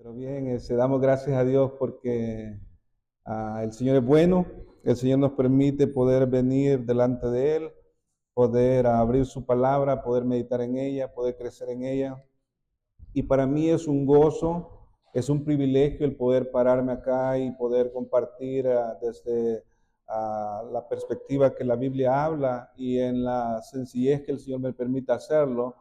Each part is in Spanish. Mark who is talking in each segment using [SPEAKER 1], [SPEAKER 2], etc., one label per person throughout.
[SPEAKER 1] Pero bien, damos gracias a Dios porque el Señor es bueno, el Señor nos permite poder venir delante de Él, poder abrir su palabra, poder meditar en ella, poder crecer en ella. Y para mí es un gozo, es un privilegio el poder pararme acá y poder compartir desde la perspectiva que la Biblia habla y en la sencillez que el Señor me permita hacerlo.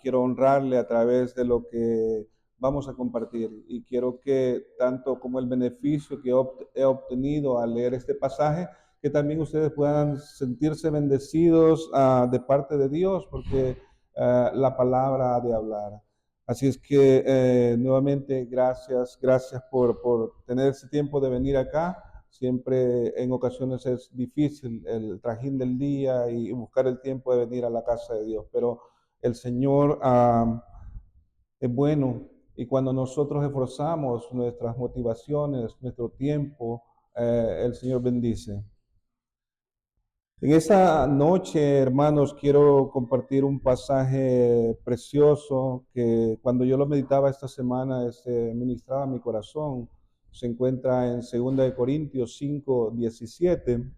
[SPEAKER 1] Quiero honrarle a través de lo que vamos a compartir y quiero que tanto como el beneficio que he obtenido al leer este pasaje, que también ustedes puedan sentirse bendecidos de parte de Dios, porque la palabra ha de hablar. Así es que nuevamente gracias por tener ese tiempo de venir acá. Siempre en ocasiones es difícil el trajín del día y buscar el tiempo de venir a la casa de Dios, pero el Señor es bueno y cuando nosotros esforzamos nuestras motivaciones, nuestro tiempo, el Señor bendice. En esta noche, hermanos, quiero compartir un pasaje precioso que cuando yo lo meditaba esta semana, ministraba mi corazón. Se encuentra en 2 Corintios 5:17.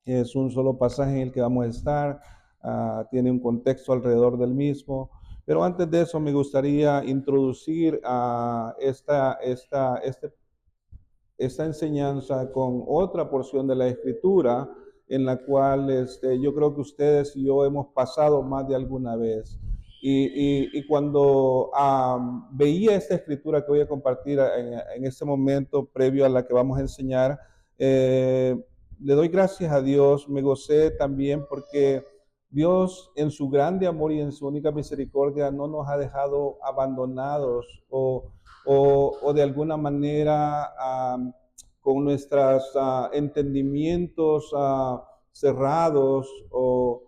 [SPEAKER 1] Es un solo pasaje en el que vamos a estar. Tiene un contexto alrededor del mismo. Pero antes de eso, me gustaría introducir a esta enseñanza con otra porción de la Escritura en la cual yo creo que ustedes y yo hemos pasado más de alguna vez. Y cuando veía esta Escritura que voy a compartir en este momento previo a la que vamos a enseñar, le doy gracias a Dios, me gocé también porque Dios en su grande amor y en su única misericordia no nos ha dejado abandonados o de alguna manera con nuestros entendimientos cerrados o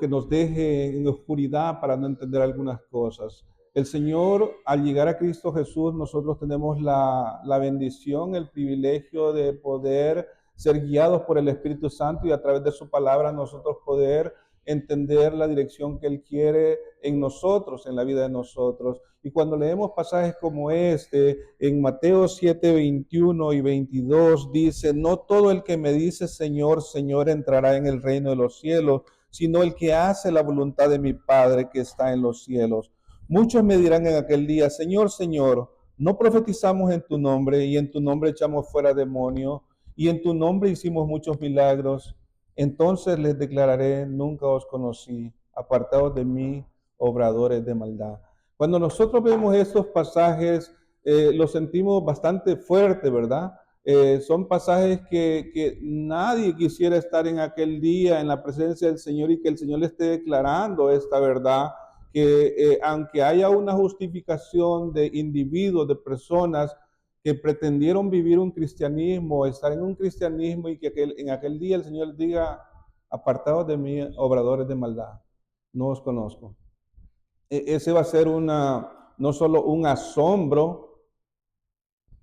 [SPEAKER 1] que nos deje en oscuridad para no entender algunas cosas. El Señor, al llegar a Cristo Jesús, nosotros tenemos la bendición, el privilegio de poder ser guiados por el Espíritu Santo y a través de su palabra nosotros poder entender la dirección que Él quiere en nosotros, en la vida de nosotros. Y cuando leemos pasajes como en Mateo 7, 21 y 22, dice, no todo el que me dice Señor, Señor entrará en el reino de los cielos, sino el que hace la voluntad de mi Padre que está en los cielos. Muchos me dirán en aquel día, Señor, Señor, no profetizamos en tu nombre y en tu nombre echamos fuera demonios y en tu nombre hicimos muchos milagros. Entonces les declararé, nunca os conocí, apartados de mí, obradores de maldad. Cuando nosotros vemos estos pasajes, los sentimos bastante fuerte, ¿verdad? Son pasajes que nadie quisiera estar en aquel día en la presencia del Señor y que el Señor le esté declarando esta verdad, que aunque haya una justificación de individuos, de personas que pretendieron vivir un cristianismo, estar en un cristianismo y que en aquel día el Señor diga, apartados de mí, obradores de maldad, no os conozco. Ese va a ser no solo un asombro,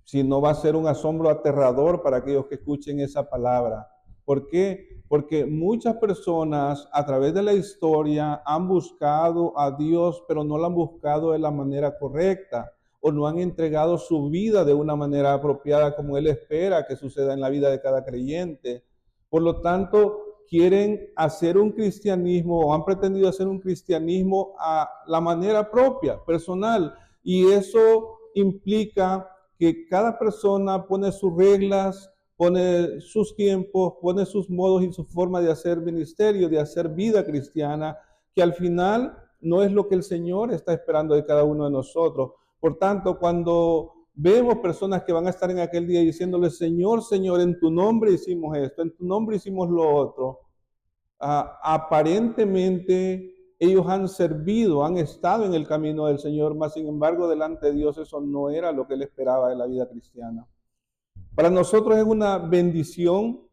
[SPEAKER 1] sino va a ser un asombro aterrador para aquellos que escuchen esa palabra. ¿Por qué? Porque muchas personas a través de la historia han buscado a Dios, pero no lo han buscado de la manera correcta o no han entregado su vida de una manera apropiada como Él espera que suceda en la vida de cada creyente. Por lo tanto, quieren hacer un cristianismo o han pretendido hacer un cristianismo a la manera propia, personal, y eso implica que cada persona pone sus reglas, pone sus tiempos, pone sus modos y su forma de hacer ministerio, de hacer vida cristiana, que al final no es lo que el Señor está esperando de cada uno de nosotros. Por tanto, cuando vemos personas que van a estar en aquel día diciéndole, Señor, Señor, en tu nombre hicimos esto, en tu nombre hicimos lo otro, aparentemente ellos han servido, han estado en el camino del Señor, mas sin embargo delante de Dios eso no era lo que Él esperaba de la vida cristiana. Para nosotros es una bendición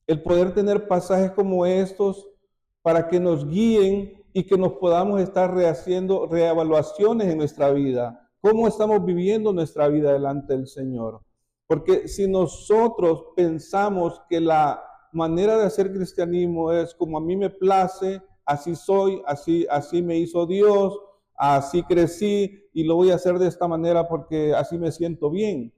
[SPEAKER 1] el poder tener pasajes como estos para que nos guíen y que nos podamos estar rehaciendo reevaluaciones en nuestra vida. ¿Cómo estamos viviendo nuestra vida delante del Señor? Porque si nosotros pensamos que la manera de hacer cristianismo es como a mí me place, así soy, así me hizo Dios, así crecí y lo voy a hacer de esta manera porque así me siento bien.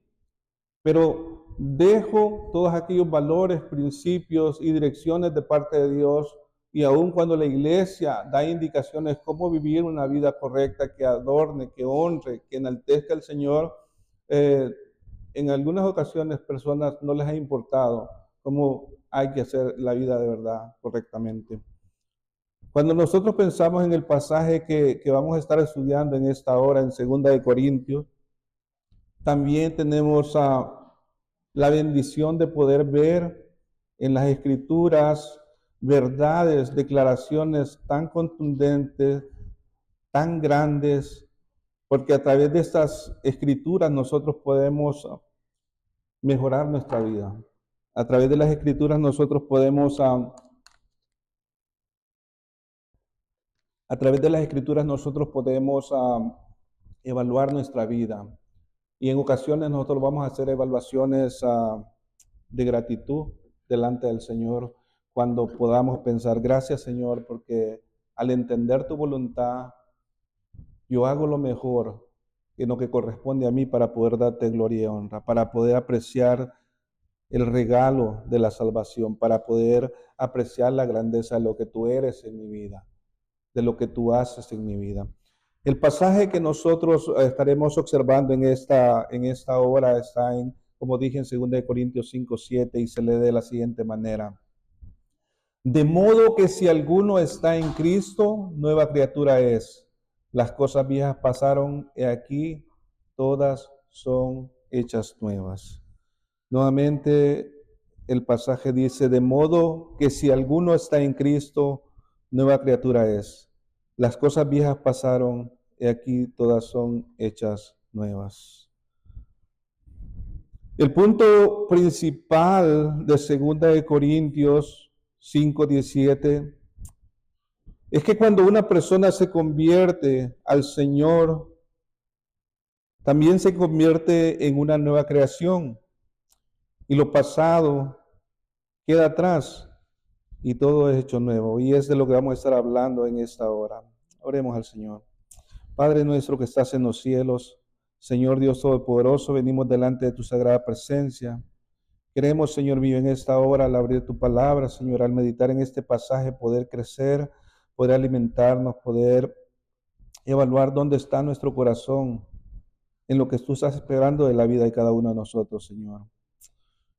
[SPEAKER 1] Pero dejo todos aquellos valores, principios y direcciones de parte de Dios, y aun cuando la iglesia da indicaciones cómo vivir una vida correcta, que adorne, que honre, que enaltezca al Señor, eh, en algunas ocasiones personas no les ha importado cómo hay que hacer la vida de verdad correctamente. Cuando nosotros pensamos en el pasaje que vamos a estar estudiando en esta hora, en 2 Corintios, también tenemos la bendición de poder ver en las Escrituras verdades, declaraciones tan contundentes, tan grandes, porque a través de estas Escrituras nosotros podemos mejorar nuestra vida. A través de las Escrituras nosotros podemos, a través de las Escrituras nosotros podemos evaluar nuestra vida. Y en ocasiones nosotros vamos a hacer evaluaciones de gratitud delante del Señor cuando podamos pensar, gracias Señor, porque al entender tu voluntad, yo hago lo mejor en lo que corresponde a mí para poder darte gloria y honra, para poder apreciar el regalo de la salvación, para poder apreciar la grandeza de lo que tú eres en mi vida, de lo que tú haces en mi vida. El pasaje que nosotros estaremos observando en esta hora está en, como dije, en 2 Corintios 5:7 y se lee de la siguiente manera. De modo que si alguno está en Cristo, nueva criatura es. Las cosas viejas pasaron, y aquí todas son hechas nuevas. Nuevamente el pasaje dice, de modo que si alguno está en Cristo, nueva criatura es. Las cosas viejas pasaron, y aquí todas son hechas nuevas. El punto principal de 2 Corintios 5:17 es que cuando una persona se convierte al Señor, también se convierte en una nueva creación. Y lo pasado queda atrás y todo es hecho nuevo. Y es de lo que vamos a estar hablando en esta hora. Oremos al Señor. Padre nuestro que estás en los cielos, Señor Dios Todopoderoso, venimos delante de tu sagrada presencia. Queremos, Señor mío, en esta hora, al abrir tu palabra, Señor, al meditar en este pasaje, poder crecer, poder alimentarnos, poder evaluar dónde está nuestro corazón, en lo que tú estás esperando de la vida de cada uno de nosotros, Señor.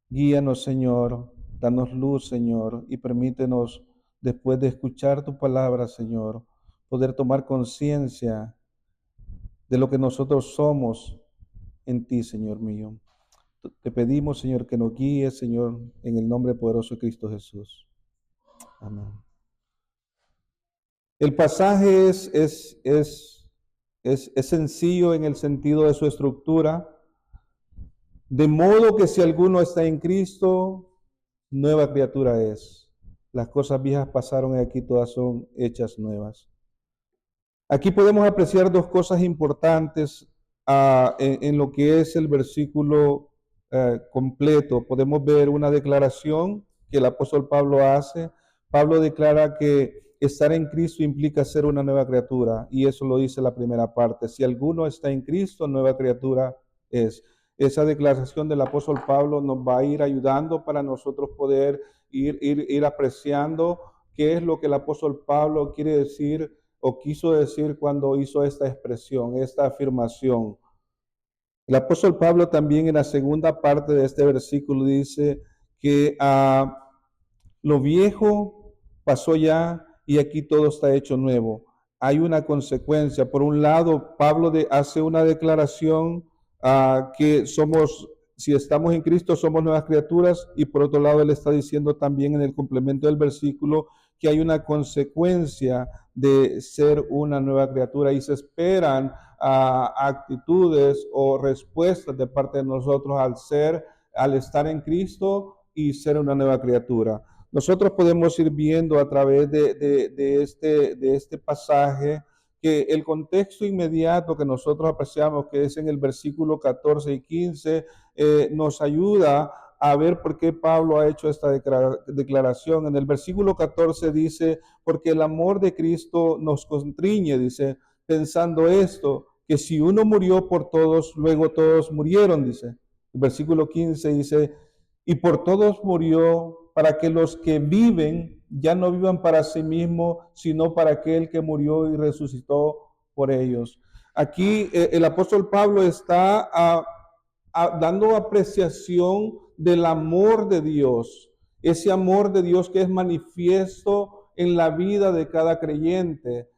[SPEAKER 1] Guíanos, Señor, danos luz, Señor, y permítenos, después de escuchar tu palabra, Señor, poder tomar conciencia de lo que nosotros somos en ti, Señor mío. Te pedimos, Señor, que nos guíes, Señor, en el nombre poderoso de Cristo Jesús. Amén. El pasaje es sencillo en el sentido de su estructura. De modo que si alguno está en Cristo, nueva criatura es. Las cosas viejas pasaron y aquí todas son hechas nuevas. Aquí podemos apreciar dos cosas importantes en lo que es el versículo completo. Podemos ver una declaración que el apóstol Pablo hace. Pablo declara que estar en Cristo implica ser una nueva criatura, y eso lo dice la primera parte. Si alguno está en Cristo, nueva criatura es. Esa declaración del apóstol Pablo nos va a ir ayudando para nosotros poder ir apreciando qué es lo que el apóstol Pablo quiere decir o quiso decir cuando hizo esta expresión, esta afirmación. El apóstol Pablo también en la segunda parte de este versículo dice que lo viejo pasó ya y aquí todo está hecho nuevo. Hay una consecuencia. Por un lado, Pablo hace una declaración que somos, si estamos en Cristo, somos nuevas criaturas, y por otro lado, él está diciendo también en el complemento del versículo que hay una consecuencia de ser una nueva criatura y se esperan actitudes o respuestas de parte de nosotros al estar en Cristo y ser una nueva criatura. Nosotros podemos ir viendo a través de este pasaje que el contexto inmediato que nosotros apreciamos, que es en el versículo 14 y 15, nos ayuda a ver por qué Pablo ha hecho esta declaración. En el versículo 14 dice, porque el amor de Cristo nos constriñe, dice, pensando esto, que si uno murió por todos, luego todos murieron, dice. El versículo 15 dice, y por todos murió para que los que viven ya no vivan para sí mismos, sino para aquel que murió y resucitó por ellos. Aquí el apóstol Pablo está dando apreciación del amor de Dios, ese amor de Dios que es manifiesto en la vida de cada creyente.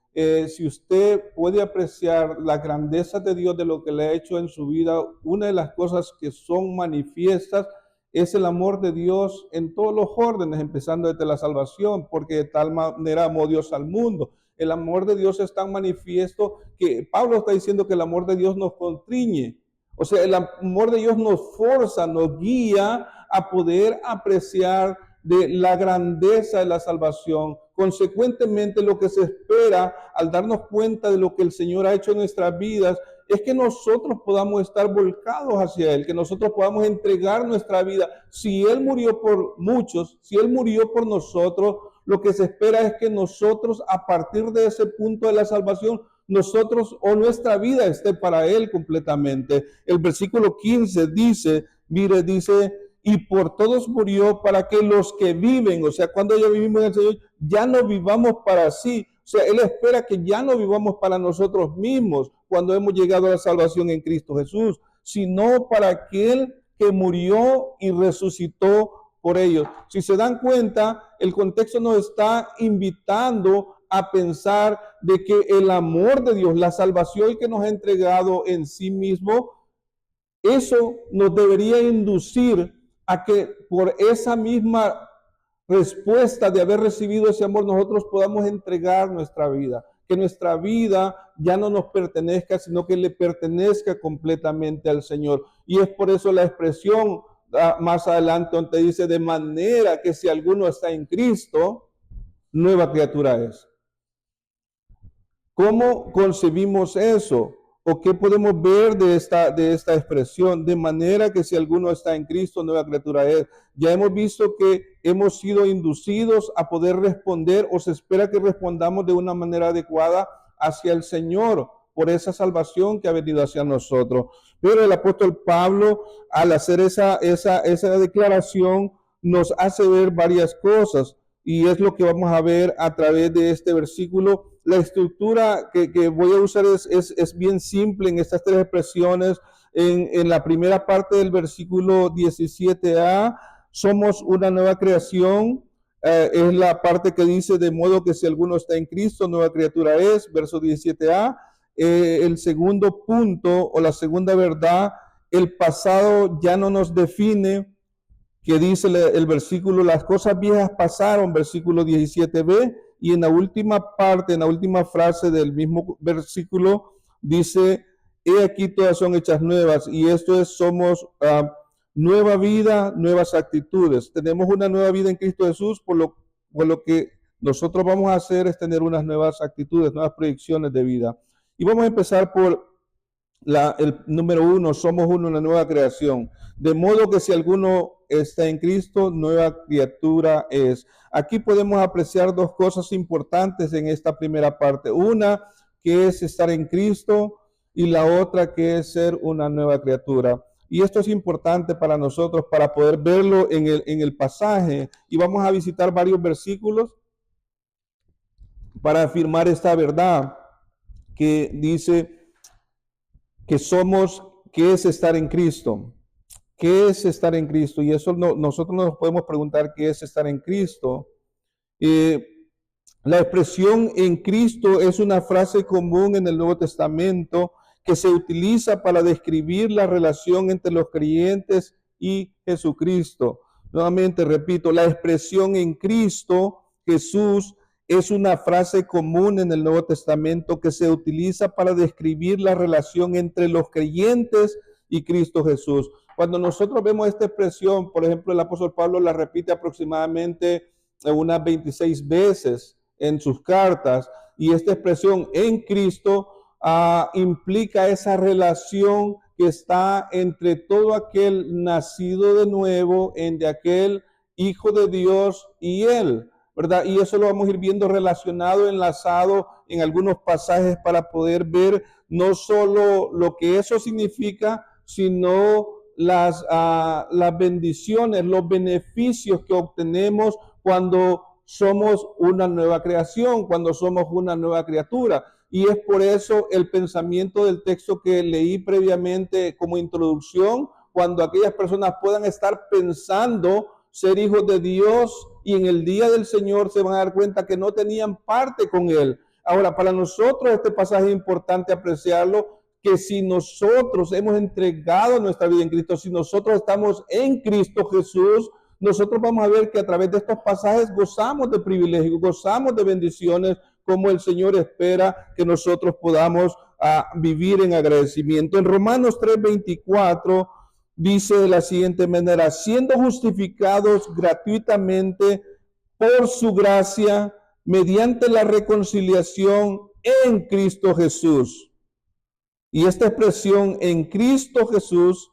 [SPEAKER 1] Si usted puede apreciar la grandeza de Dios, de lo que le ha hecho en su vida, una de las cosas que son manifiestas es el amor de Dios en todos los órdenes, empezando desde la salvación, porque de tal manera amó Dios al mundo. El amor de Dios es tan manifiesto que Pablo está diciendo que el amor de Dios nos constriñe. O sea, el amor de Dios nos forza, nos guía a poder apreciar de la grandeza de la salvación. Consecuentemente, lo que se espera al darnos cuenta de lo que el Señor ha hecho en nuestras vidas es que nosotros podamos estar volcados hacia Él, que nosotros podamos entregar nuestra vida. Si Él murió por muchos, si Él murió por nosotros, lo que se espera es que nosotros, a partir de ese punto de la salvación, nosotros o nuestra vida esté para Él completamente. El versículo 15 dice, mire, dice, y por todos murió para que los que viven, o sea, cuando ya vivimos en el Señor, ya no vivamos para sí. O sea, Él espera que ya no vivamos para nosotros mismos cuando hemos llegado a la salvación en Cristo Jesús, sino para aquel que murió y resucitó por ellos. Si se dan cuenta, el contexto nos está invitando a pensar de que el amor de Dios, la salvación que nos ha entregado en sí mismo, eso nos debería inducir a que por esa misma respuesta de haber recibido ese amor, nosotros podamos entregar nuestra vida, que nuestra vida ya no nos pertenezca, sino que le pertenezca completamente al Señor. Y es por eso la expresión más adelante donde dice, de manera que si alguno está en Cristo, nueva criatura es. ¿Cómo concebimos eso? ¿O qué podemos ver de esta expresión? De manera que si alguno está en Cristo, nueva criatura es. Ya hemos visto que hemos sido inducidos a poder responder, o se espera que respondamos de una manera adecuada hacia el Señor por esa salvación que ha venido hacia nosotros. Pero el apóstol Pablo, al hacer esa declaración, nos hace ver varias cosas. Y es lo que vamos a ver a través de este versículo. La estructura que voy a usar es bien simple en estas tres expresiones. En la primera parte del versículo 17a, somos una nueva creación. Es la parte que dice, de modo que si alguno está en Cristo, nueva criatura es, verso 17a. El segundo punto o la segunda verdad, el pasado ya no nos define, que dice el versículo, las cosas viejas pasaron, versículo 17b, y en la última parte, en la última frase del mismo versículo, dice, he aquí todas son hechas nuevas, y esto es, somos nueva vida, nuevas actitudes. Tenemos una nueva vida en Cristo Jesús, por lo que nosotros vamos a hacer es tener unas nuevas actitudes, nuevas proyecciones de vida. Y vamos a empezar por el número 1, somos una nueva creación. De modo que si alguno está en Cristo, nueva criatura es. Aquí podemos apreciar dos cosas importantes en esta primera parte. Una, que es estar en Cristo, y la otra, que es ser una nueva criatura. Y esto es importante para nosotros para poder verlo en el pasaje. Y vamos a visitar varios versículos para afirmar esta verdad que dice que somos, ¿qué es estar en Cristo? ¿Qué es estar en Cristo? Y eso nosotros nos podemos preguntar qué es estar en Cristo. La expresión en Cristo es una frase común en el Nuevo Testamento que se utiliza para describir la relación entre los creyentes y Jesucristo. Nuevamente repito, la expresión en Cristo Jesús es una frase común en el Nuevo Testamento que se utiliza para describir la relación entre los creyentes y Cristo Jesús. Cuando nosotros vemos esta expresión, por ejemplo, el apóstol Pablo la repite aproximadamente unas 26 veces en sus cartas, y esta expresión en Cristo implica esa relación que está entre todo aquel nacido de nuevo, entre aquel hijo de Dios y él. ¿verdad? Y eso lo vamos a ir viendo relacionado, enlazado en algunos pasajes para poder ver no solo lo que eso significa, sino las bendiciones, los beneficios que obtenemos cuando somos una nueva creación, cuando somos una nueva criatura. Y es por eso el pensamiento del texto que leí previamente como introducción, cuando aquellas personas puedan estar pensando ser hijos de Dios y en el día del Señor se van a dar cuenta que no tenían parte con Él. Ahora, para nosotros este pasaje es importante apreciarlo, que si nosotros hemos entregado nuestra vida en Cristo, si nosotros estamos en Cristo Jesús, nosotros vamos a ver que a través de estos pasajes gozamos de privilegios, gozamos de bendiciones, como el Señor espera que nosotros podamos vivir en agradecimiento. En Romanos 3:24 dice de la siguiente manera: siendo justificados gratuitamente por su gracia, mediante la reconciliación en Cristo Jesús. Y esta expresión en Cristo Jesús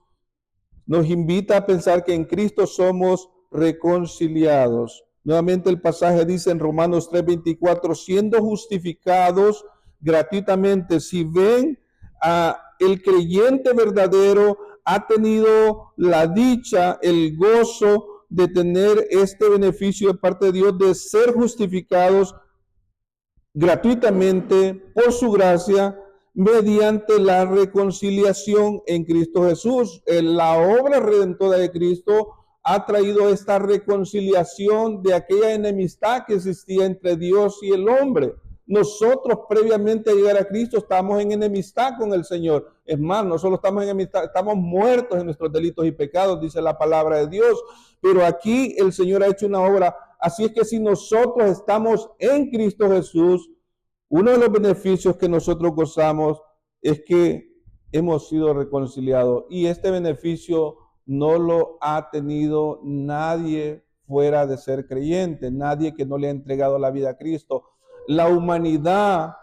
[SPEAKER 1] nos invita a pensar que en Cristo somos reconciliados. Nuevamente el pasaje dice en Romanos 3:24, siendo justificados gratuitamente. Si ven, el creyente verdadero ha tenido la dicha, el gozo de tener este beneficio de parte de Dios, de ser justificados gratuitamente por su gracia, mediante la reconciliación en Cristo Jesús. La obra redentora de Cristo ha traído esta reconciliación de aquella enemistad que existía entre Dios y el hombre. Nosotros previamente a llegar a Cristo estamos en enemistad con el Señor. Es más, no solo estamos en enemistad, estamos muertos en nuestros delitos y pecados, dice la palabra de Dios. Pero aquí el Señor ha hecho una obra. Así es que si nosotros estamos en Cristo Jesús, uno de los beneficios que nosotros gozamos es que hemos sido reconciliados. Y este beneficio no lo ha tenido nadie fuera de ser creyente, nadie que no le ha entregado la vida a Cristo. La humanidad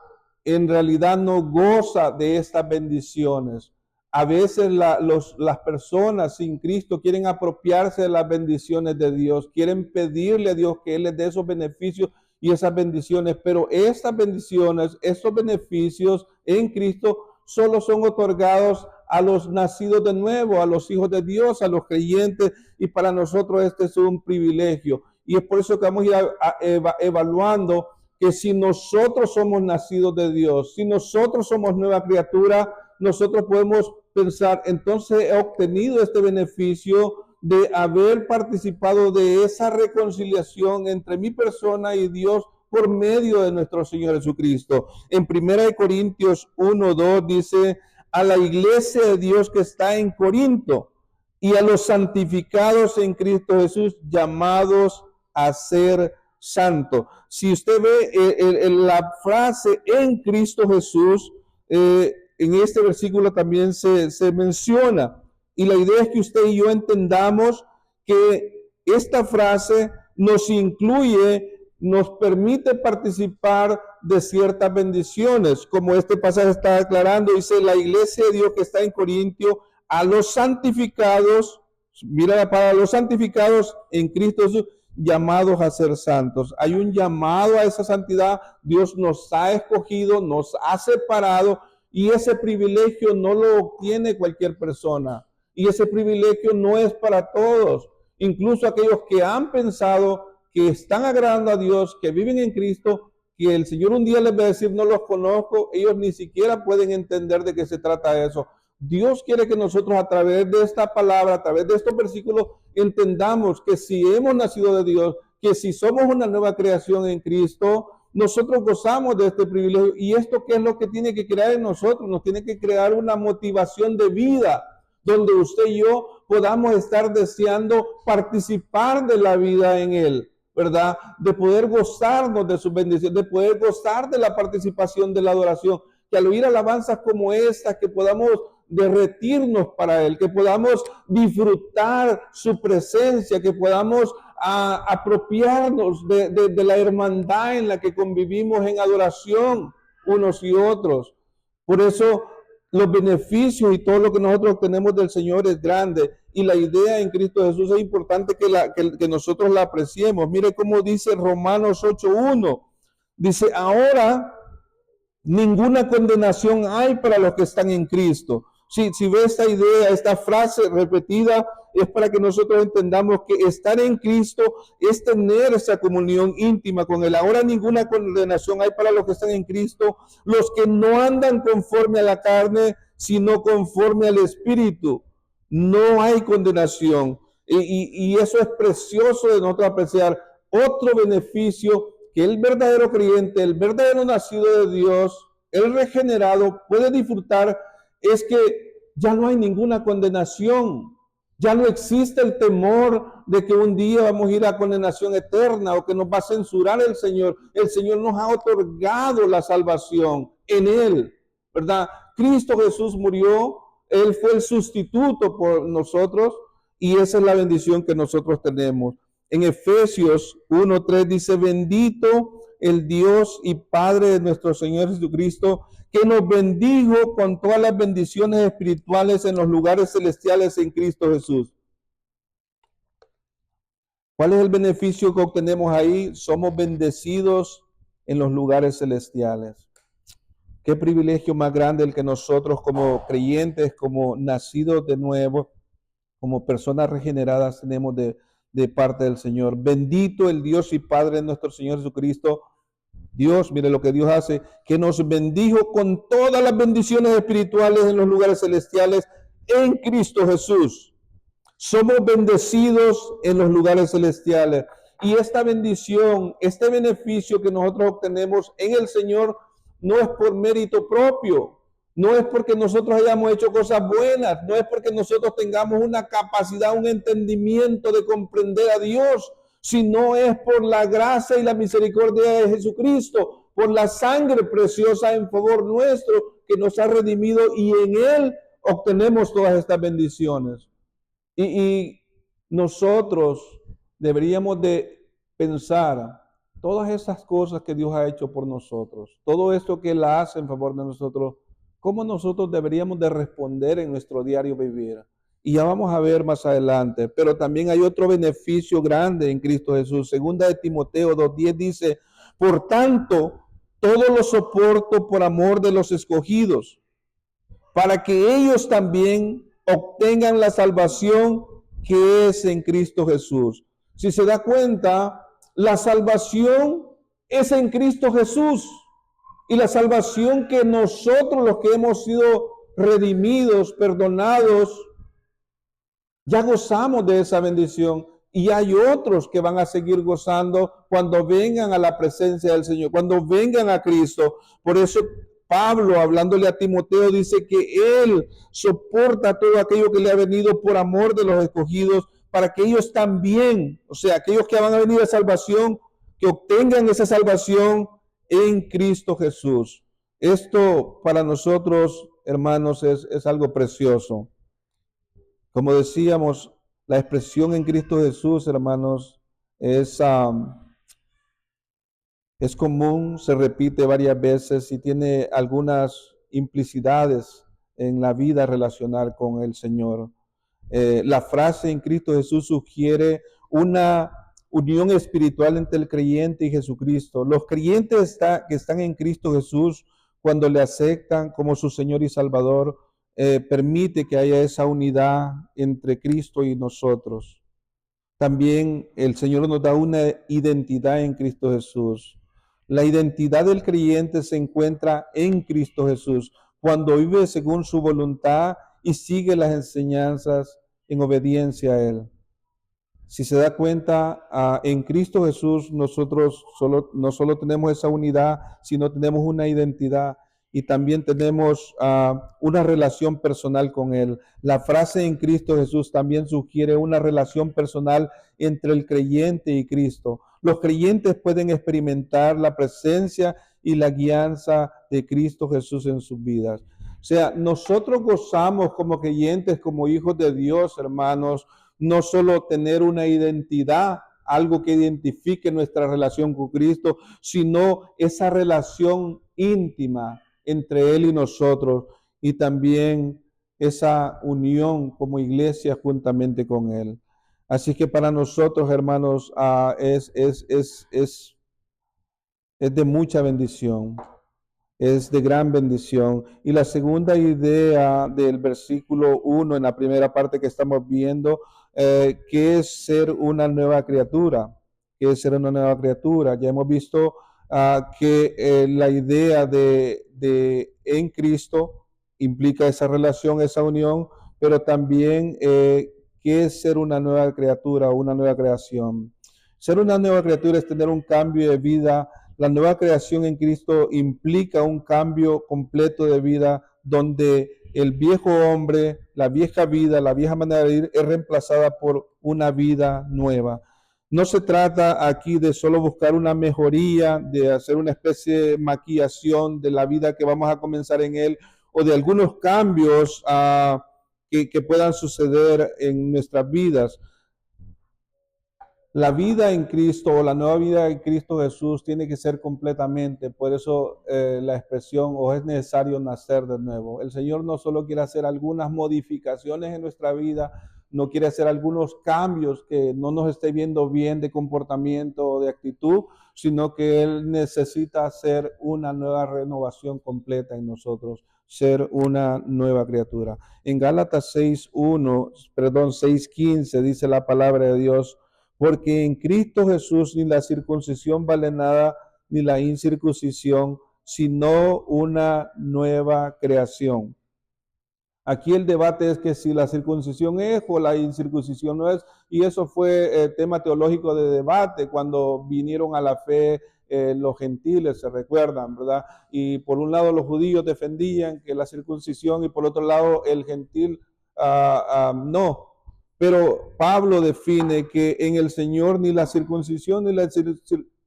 [SPEAKER 1] en realidad no goza de estas bendiciones. A veces las personas sin Cristo quieren apropiarse de las bendiciones de Dios, quieren pedirle a Dios que Él les dé esos beneficios y esas bendiciones, pero estas bendiciones, estos beneficios en Cristo solo son otorgados a los nacidos de nuevo, a los hijos de Dios, a los creyentes, y para nosotros este es un privilegio. Y es por eso que vamos a ir evaluando que si nosotros somos nacidos de Dios, si nosotros somos nueva criatura, nosotros podemos pensar, entonces he obtenido este beneficio de haber participado de esa reconciliación entre mi persona y Dios por medio de nuestro Señor Jesucristo. En 1 Corintios 1:2 dice: a la iglesia de Dios que está en Corinto y a los santificados en Cristo Jesús, llamados a ser santos. Si usted ve la frase en Cristo Jesús, en este versículo también se menciona. Y la idea es que usted y yo entendamos que esta frase nos incluye, nos permite participar de ciertas bendiciones, como este pasaje está aclarando. Dice: la iglesia de Dios que está en Corintio, a los santificados, mira la palabra, los santificados en Cristo Jesús, llamados a ser santos. Hay un llamado a esa santidad. Dios nos ha escogido, nos ha separado, y ese privilegio no lo obtiene cualquier persona. Y ese privilegio no es para todos. Incluso aquellos que han pensado que están agradando a Dios, que viven en Cristo, que el Señor un día les va a decir: no los conozco, ellos ni siquiera pueden entender de qué se trata eso. Dios quiere que nosotros, a través de esta palabra, a través de estos versículos, entendamos que si hemos nacido de Dios, que si somos una nueva creación en Cristo, nosotros gozamos de este privilegio. ¿Y esto qué es lo que tiene que crear en nosotros? Nos tiene que crear una motivación de vida, donde usted y yo podamos estar deseando participar de la vida en Él, ¿verdad? De poder gozarnos de sus bendiciones, de poder gozar de la participación de la adoración, que al oír alabanzas como esta, que podamos derretirnos para Él, que podamos disfrutar su presencia, que podamos apropiarnos de la hermandad en la que convivimos en adoración unos y otros. Por eso los beneficios y todo lo que nosotros obtenemos del Señor es grande. Y la idea en Cristo Jesús es importante que nosotros la apreciemos. Mire cómo dice Romanos 8:1. Dice, ahora ninguna condenación hay para los que están en Cristo. Si ve esta idea, esta frase repetida, es para que nosotros entendamos que estar en Cristo es tener esa comunión íntima con Él. Ahora ninguna condenación hay para los que están en Cristo, los que no andan conforme a la carne, sino conforme al Espíritu. No hay condenación. Y eso es precioso de nosotros apreciar. Otro beneficio que el verdadero creyente, el verdadero nacido de Dios, el regenerado puede disfrutar es que ya no hay ninguna condenación. Ya no existe el temor de que un día vamos a ir a condenación eterna o que nos va a censurar el Señor. El Señor nos ha otorgado la salvación en Él, ¿verdad? Cristo Jesús murió, Él fue el sustituto por nosotros y esa es la bendición que nosotros tenemos. En Efesios 1:3 dice, bendito el Dios y Padre de nuestro Señor Jesucristo, que nos bendijo con todas las bendiciones espirituales en los lugares celestiales en Cristo Jesús. ¿Cuál es el beneficio que obtenemos ahí? Somos bendecidos en los lugares celestiales. Qué privilegio más grande el que nosotros como creyentes, como nacidos de nuevo, como personas regeneradas tenemos de parte del Señor. Bendito el Dios y Padre de nuestro Señor Jesucristo. Dios, mire lo que Dios hace, que nos bendijo con todas las bendiciones espirituales en los lugares celestiales en Cristo Jesús. Somos bendecidos en los lugares celestiales. Y esta bendición, este beneficio que nosotros obtenemos en el Señor no es por mérito propio, no es porque nosotros hayamos hecho cosas buenas, no es porque nosotros tengamos una capacidad, un entendimiento de comprender a Dios, sino es por la gracia y la misericordia de Jesucristo, por la sangre preciosa en favor nuestro que nos ha redimido y en Él obtenemos todas estas bendiciones. Y nosotros deberíamos de pensar todas esas cosas que Dios ha hecho por nosotros, todo esto que Él hace en favor de nosotros, cómo nosotros deberíamos de responder en nuestro diario vivir. Y ya vamos a ver más adelante, pero también hay otro beneficio grande en Cristo Jesús. Segunda de Timoteo 2:10 dice, por tanto, todo lo soporto por amor de los escogidos, para que ellos también obtengan la salvación que es en Cristo Jesús. Si se da cuenta, la salvación es en Cristo Jesús. Y la salvación que nosotros, los que hemos sido redimidos, perdonados, ya gozamos de esa bendición. Y hay otros que van a seguir gozando cuando vengan a la presencia del Señor, cuando vengan a Cristo. Por eso Pablo, hablándole a Timoteo, dice que él soporta todo aquello que le ha venido por amor de los escogidos, para que ellos también, o sea, aquellos que van a venir a salvación, que obtengan esa salvación en Cristo Jesús. Esto para nosotros, hermanos, es algo precioso. Como decíamos, la expresión en Cristo Jesús, hermanos, es común, se repite varias veces y tiene algunas implicidades en la vida relacional con el Señor. La frase en Cristo Jesús sugiere una unión espiritual entre el creyente y Jesucristo. Los creyentes que están en Cristo Jesús, cuando le aceptan como su Señor y Salvador, permite que haya esa unidad entre Cristo y nosotros. También el Señor nos da una identidad en Cristo Jesús. La identidad del creyente se encuentra en Cristo Jesús, cuando vive según su voluntad y sigue las enseñanzas en obediencia a Él. Si se da cuenta, en Cristo Jesús nosotros no solo tenemos esa unidad, sino tenemos una identidad y también tenemos una relación personal con Él. La frase en Cristo Jesús también sugiere una relación personal entre el creyente y Cristo. Los creyentes pueden experimentar la presencia y la guianza de Cristo Jesús en sus vidas. O sea, nosotros gozamos como creyentes, como hijos de Dios, hermanos, no solo tener una identidad, algo que identifique nuestra relación con Cristo, sino esa relación íntima entre Él y nosotros. y también esa unión como iglesia juntamente con Él. Así que para nosotros, hermanos, es de mucha bendición, es de gran bendición. Y la segunda idea del versículo 1 en la primera parte que estamos viendo, que es ser una nueva criatura, que es ser una nueva criatura. Ya hemos visto que la idea de en Cristo implica esa relación, esa unión, pero también que es ser una nueva criatura, una nueva creación. Ser una nueva criatura es tener un cambio de vida. La nueva creación en Cristo implica un cambio completo de vida donde el viejo hombre, la vieja vida, la vieja manera de vivir es reemplazada por una vida nueva. No se trata aquí de solo buscar una mejoría, de hacer una especie de maquillación de la vida que vamos a comenzar en Él o de algunos cambios que puedan suceder en nuestras vidas. La vida en Cristo o la nueva vida en Cristo Jesús tiene que ser completamente, por eso la expresión o es necesario nacer de nuevo. El Señor no solo quiere hacer algunas modificaciones en nuestra vida, no quiere hacer algunos cambios que no nos esté viendo bien de comportamiento o de actitud, sino que Él necesita hacer una nueva renovación completa en nosotros, ser una nueva criatura. En Gálatas 6:15 dice la palabra de Dios: porque en Cristo Jesús ni la circuncisión vale nada, ni la incircuncisión, sino una nueva creación. Aquí el debate es que si la circuncisión es o la incircuncisión no es, y eso fue tema teológico de debate cuando vinieron a la fe los gentiles, se recuerdan, ¿verdad? Y por un lado los judíos defendían que la circuncisión y por otro lado el gentil no. Pero Pablo define que en el Señor ni la circuncisión ni la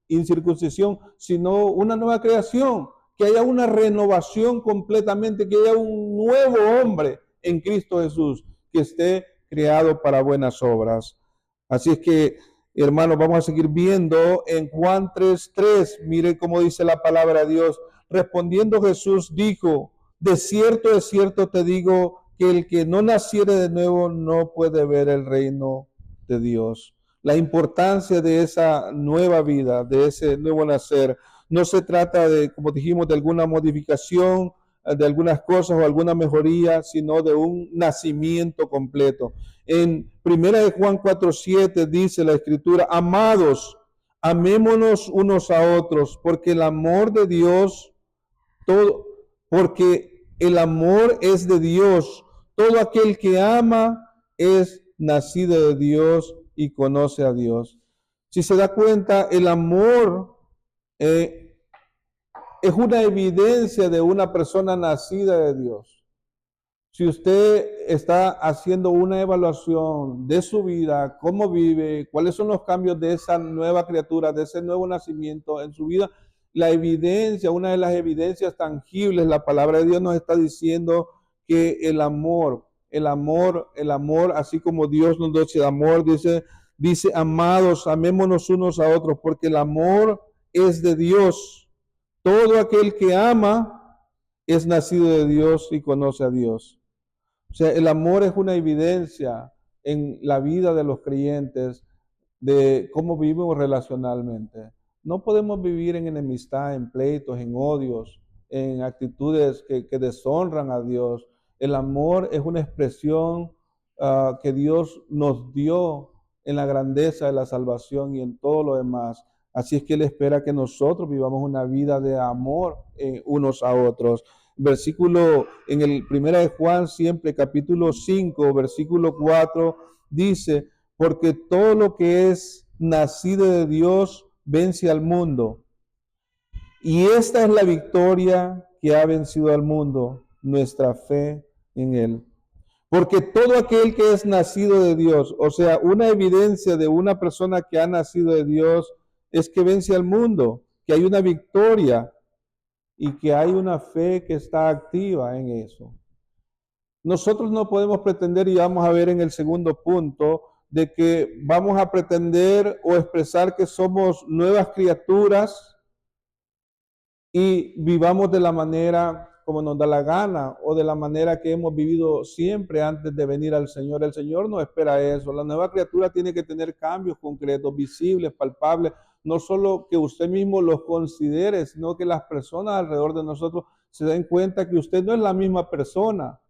[SPEAKER 1] incircuncisión, sino una nueva creación, que haya una renovación completamente, que haya un nuevo hombre en Cristo Jesús, que esté creado para buenas obras. Así es que, hermanos, vamos a seguir viendo en Juan 3:3. Mire cómo dice la palabra de Dios. Respondiendo Jesús dijo: de cierto te digo, que el que no naciere de nuevo no puede ver el reino de Dios. La importancia de esa nueva vida, de ese nuevo nacer, no se trata de, como dijimos, de alguna modificación, de algunas cosas o alguna mejoría, sino de un nacimiento completo. En 1 Juan 4:7 dice la Escritura: amados, amémonos unos a otros, porque el amor de Dios, porque el amor es de Dios. Todo aquel que ama es nacido de Dios y conoce a Dios. Si se da cuenta, el amor es una evidencia de una persona nacida de Dios. Si usted está haciendo una evaluación de su vida, cómo vive, cuáles son los cambios de esa nueva criatura, de ese nuevo nacimiento en su vida, la evidencia, una de las evidencias tangibles, la palabra de Dios nos está diciendo que el amor, así como Dios nos dio ese amor, dice, amados, amémonos unos a otros, porque el amor es de Dios. Todo aquel que ama es nacido de Dios y conoce a Dios. O sea, el amor es una evidencia en la vida de los creyentes de cómo vivimos relacionalmente. No podemos vivir en enemistad, en pleitos, en odios, en actitudes que deshonran a Dios. El amor es una expresión que Dios nos dio en la grandeza de la salvación y en todo lo demás. Así es que Él espera que nosotros vivamos una vida de amor unos a otros. Versículo en el 1 de Juan, siempre capítulo 5, versículo 4, dice: porque todo lo que es nacido de Dios vence al mundo. Y esta es la victoria que ha vencido al mundo, nuestra fe en Él. Porque todo aquel que es nacido de Dios, o sea, una evidencia de una persona que ha nacido de Dios, es que vence al mundo, que hay una victoria y que hay una fe que está activa en eso. Nosotros no podemos pretender, y vamos a ver en el segundo punto, de que vamos a pretender o expresar que somos nuevas criaturas y vivamos de la manera como nos da la gana o de la manera que hemos vivido siempre antes de venir al Señor. El Señor no espera eso. La nueva criatura tiene que tener cambios concretos, visibles, palpables, no solo que usted mismo los considere, sino que las personas alrededor de nosotros se den cuenta que usted no es la misma persona.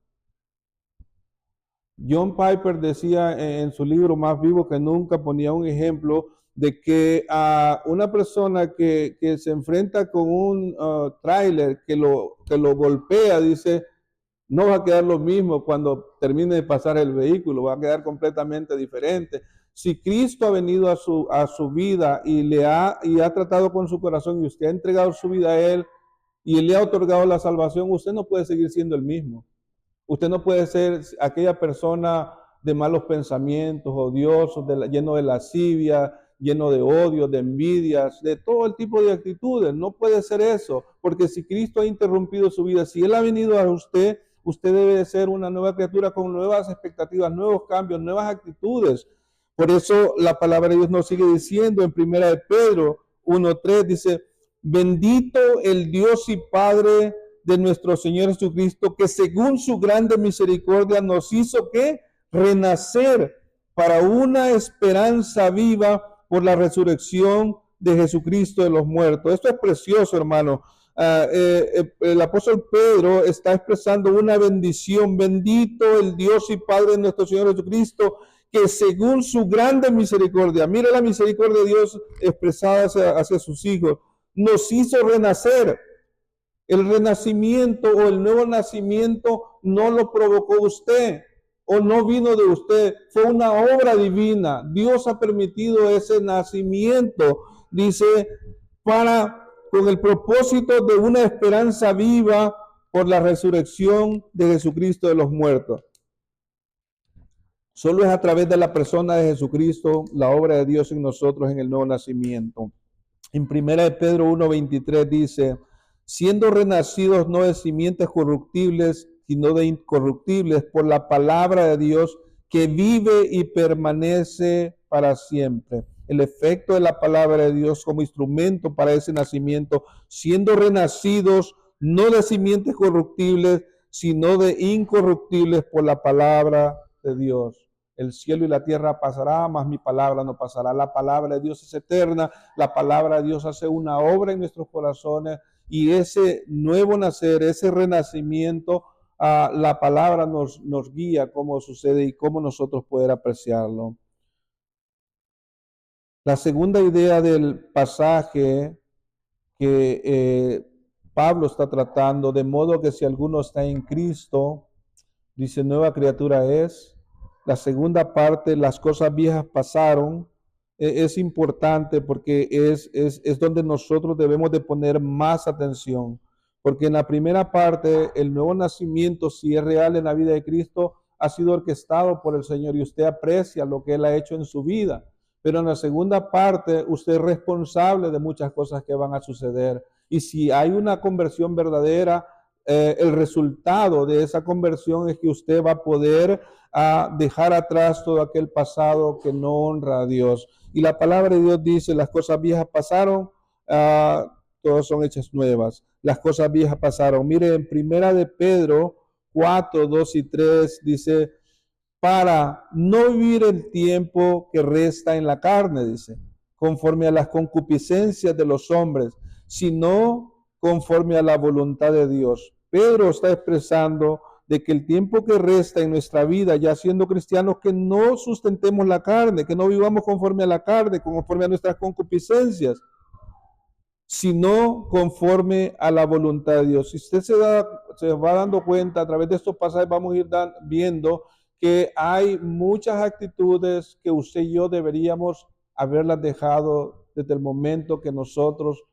[SPEAKER 1] John Piper decía en su libro Más vivo que nunca, ponía un ejemplo de que a una persona que se enfrenta con un tráiler que lo golpea, dice, no va a quedar lo mismo cuando termine de pasar el vehículo, va a quedar completamente diferente. Si Cristo ha venido a su vida y ha tratado con su corazón y usted ha entregado su vida a Él y Él le ha otorgado la salvación, usted no puede seguir siendo el mismo. Usted no puede ser aquella persona de malos pensamientos, odiosos, lleno de lascivia, lleno de odio, de envidias, de todo el tipo de actitudes. No puede ser eso, porque si Cristo ha interrumpido su vida, si Él ha venido a usted, usted debe de ser una nueva criatura con nuevas expectativas, nuevos cambios, nuevas actitudes. Por eso la palabra de Dios nos sigue diciendo en 1 de Pedro 1:3, dice, bendito el Dios y Padre de nuestro Señor Jesucristo, que según su grande misericordia nos hizo que renacer para una esperanza viva por la resurrección de Jesucristo de los muertos. Esto es precioso, hermano. El apóstol Pedro está expresando una bendición. Bendito el Dios y Padre de nuestro Señor Jesucristo, que según su grande misericordia, mira la misericordia de Dios expresada hacia sus hijos, nos hizo renacer. El renacimiento o el nuevo nacimiento no lo provocó usted o no vino de usted, fue una obra divina. Dios ha permitido ese nacimiento, dice, con el propósito de una esperanza viva por la resurrección de Jesucristo de los muertos. Solo es a través de la persona de Jesucristo, la obra de Dios en nosotros en el nuevo nacimiento. En 1 de Pedro 1:23 dice, siendo renacidos no de simientes corruptibles, sino de incorruptibles por la palabra de Dios que vive y permanece para siempre. El efecto de la palabra de Dios como instrumento para ese nacimiento, siendo renacidos no de simientes corruptibles, sino de incorruptibles por la palabra de Dios. El cielo y la tierra pasará, mas mi palabra no pasará. La palabra de Dios es eterna, la palabra de Dios hace una obra en nuestros corazones y ese nuevo nacer, ese renacimiento, la palabra nos guía cómo sucede y cómo nosotros poder apreciarlo. La segunda idea del pasaje que Pablo está tratando, de modo que si alguno está en Cristo, dice, nueva criatura es. La segunda parte, las cosas viejas pasaron, es importante porque es donde nosotros debemos de poner más atención. Porque en la primera parte, el nuevo nacimiento, si es real en la vida de Cristo, ha sido orquestado por el Señor y usted aprecia lo que Él ha hecho en su vida. Pero en la segunda parte, usted es responsable de muchas cosas que van a suceder. Y si hay una conversión verdadera, el resultado de esa conversión es que usted va a poder dejar atrás todo aquel pasado que no honra a Dios. Y la palabra de Dios dice, las cosas viejas pasaron, todas son hechas nuevas. Las cosas viejas pasaron. Mire, en 1 de Pedro 4, 2 y 3 dice, para no vivir el tiempo que resta en la carne, dice, conforme a las concupiscencias de los hombres, sino conforme a la voluntad de Dios. Pedro está expresando de que el tiempo que resta en nuestra vida, ya siendo cristianos, que no sustentemos la carne, que no vivamos conforme a la carne, conforme a nuestras concupiscencias, sino conforme a la voluntad de Dios. Si usted se va dando cuenta, a través de estos pasajes vamos a ir viendo que hay muchas actitudes que usted y yo deberíamos haberlas dejado desde el momento que nosotros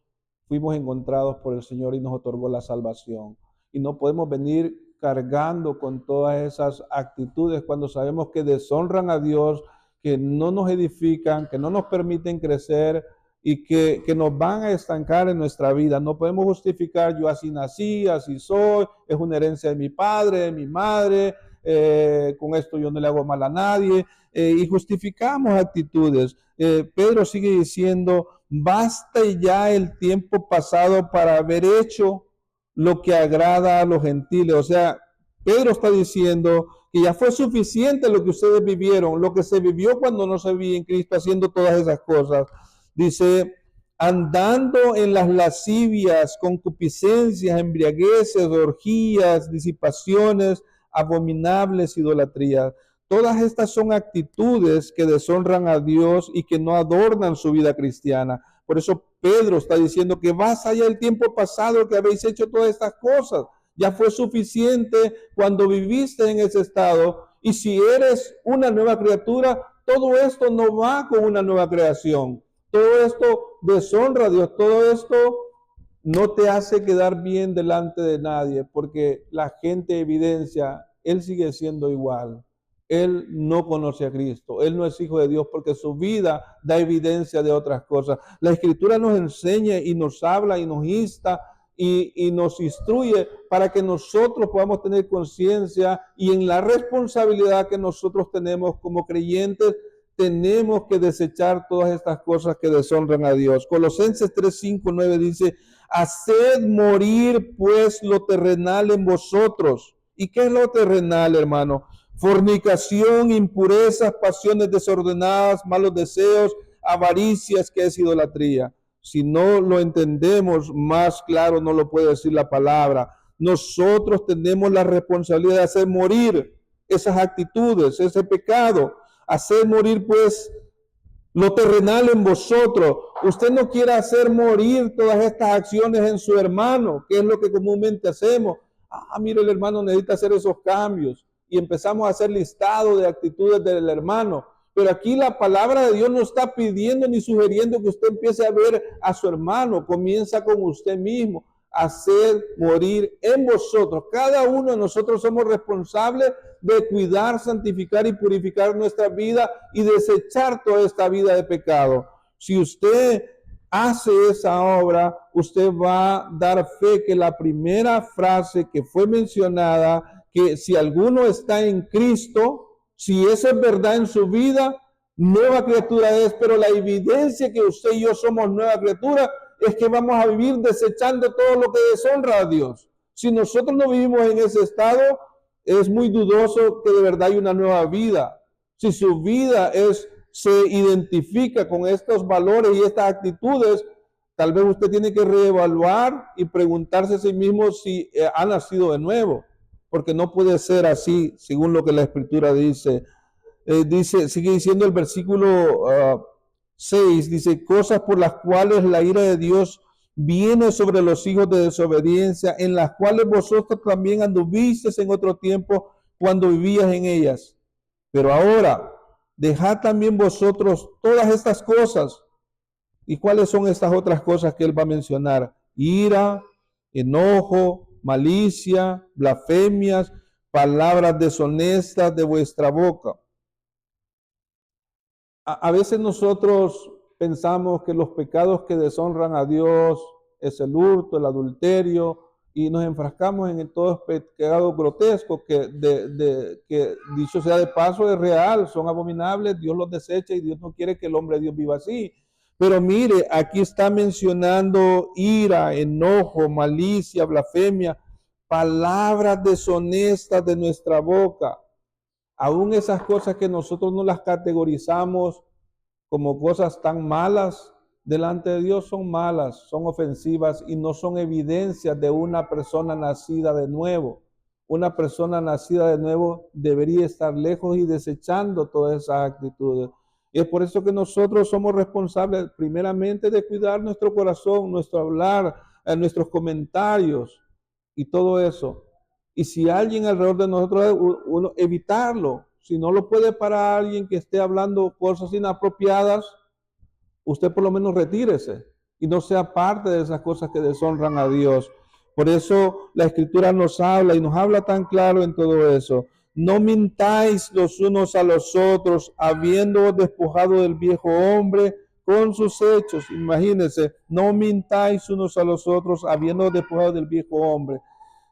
[SPEAKER 1] fuimos encontrados por el Señor y nos otorgó la salvación. Y no podemos venir cargando con todas esas actitudes cuando sabemos que deshonran a Dios, que no nos edifican, que no nos permiten crecer y que nos van a estancar en nuestra vida. No podemos justificar, yo así nací, así soy, es una herencia de mi padre, de mi madre, con esto yo no le hago mal a nadie, y justificamos actitudes. Pedro sigue diciendo, basta ya el tiempo pasado para haber hecho lo que agrada a los gentiles. O sea, Pedro está diciendo que ya fue suficiente lo que ustedes vivieron, lo que se vivió cuando no se vivía en Cristo, haciendo todas esas cosas. Dice, andando en las lascivias, concupiscencias, embriagueces, orgías, disipaciones, abominables idolatrías. Todas estas son actitudes que deshonran a Dios y que no adornan su vida cristiana. Por eso Pedro está diciendo que basta ya el tiempo pasado que habéis hecho todas estas cosas. Ya fue suficiente cuando viviste en ese estado. Y si eres una nueva criatura, todo esto no va con una nueva creación. Todo esto deshonra a Dios. Todo esto no te hace quedar bien delante de nadie, porque la gente evidencia, él sigue siendo igual. Él no conoce a Cristo, él no es hijo de Dios porque su vida da evidencia de otras cosas. La Escritura nos enseña y nos habla y nos insta y nos instruye para que nosotros podamos tener conciencia y en la responsabilidad que nosotros tenemos como creyentes, tenemos que desechar todas estas cosas que deshonran a Dios. Colosenses 3, 5, 9 dice, haced morir pues lo terrenal en vosotros. ¿Y qué es lo terrenal, hermano? Fornicación, impurezas, pasiones desordenadas, malos deseos, avaricias, que es idolatría. Si no lo entendemos más claro, no lo puede decir la palabra. Nosotros tenemos la responsabilidad de hacer morir esas actitudes, ese pecado. Hacer morir pues lo terrenal en vosotros. Usted no quiere hacer morir todas estas acciones en su hermano, que es lo que comúnmente hacemos. Mire, el hermano necesita hacer esos cambios. Y empezamos a hacer listado de actitudes del hermano. Pero aquí la palabra de Dios no está pidiendo ni sugiriendo que usted empiece a ver a su hermano. Comienza con usted mismo. Hacer morir en vosotros. Cada uno de nosotros somos responsables de cuidar, santificar y purificar nuestra vida y desechar toda esta vida de pecado. Si usted hace esa obra, usted va a dar fe que la primera frase que fue mencionada, que si alguno está en Cristo, si eso es verdad en su vida, nueva criatura es, pero la evidencia que usted y yo somos nueva criatura es que vamos a vivir desechando todo lo que deshonra a Dios. Si nosotros no vivimos en ese estado, es muy dudoso que de verdad hay una nueva vida. Si su vida se identifica con estos valores y estas actitudes, tal vez usted tiene que reevaluar y preguntarse a sí mismo si ha nacido de nuevo, porque no puede ser así, según lo que la Escritura dice. Sigue diciendo el versículo 6, dice, cosas por las cuales la ira de Dios viene sobre los hijos de desobediencia, en las cuales vosotros también anduvisteis en otro tiempo cuando vivías en ellas. Pero ahora, dejad también vosotros todas estas cosas. ¿Y cuáles son estas otras cosas que él va a mencionar? Ira, enojo, malicia, blasfemias, palabras deshonestas de vuestra boca. A veces nosotros pensamos que los pecados que deshonran a Dios es el hurto, el adulterio, y nos enfrascamos en todos pecados grotescos que dicho sea de paso es real, son abominables, Dios los desecha y Dios no quiere que el hombre de Dios viva así. Pero mire, aquí está mencionando ira, enojo, malicia, blasfemia, palabras deshonestas de nuestra boca. Aún esas cosas que nosotros no las categorizamos como cosas tan malas, delante de Dios son malas, son ofensivas y no son evidencias de una persona nacida de nuevo. Una persona nacida de nuevo debería estar lejos y desechando todas esas actitudes. Y es por eso que nosotros somos responsables primeramente de cuidar nuestro corazón, nuestro hablar, nuestros comentarios y todo eso. Y si alguien alrededor de nosotros, uno evitarlo. Si no lo puede parar alguien que esté hablando cosas inapropiadas, usted por lo menos retírese y no sea parte de esas cosas que deshonran a Dios. Por eso la Escritura nos habla y nos habla tan claro en todo eso. No mintáis los unos a los otros, habiendo despojado del viejo hombre con sus hechos. Imagínense, no mintáis unos a los otros, habiendo despojado del viejo hombre.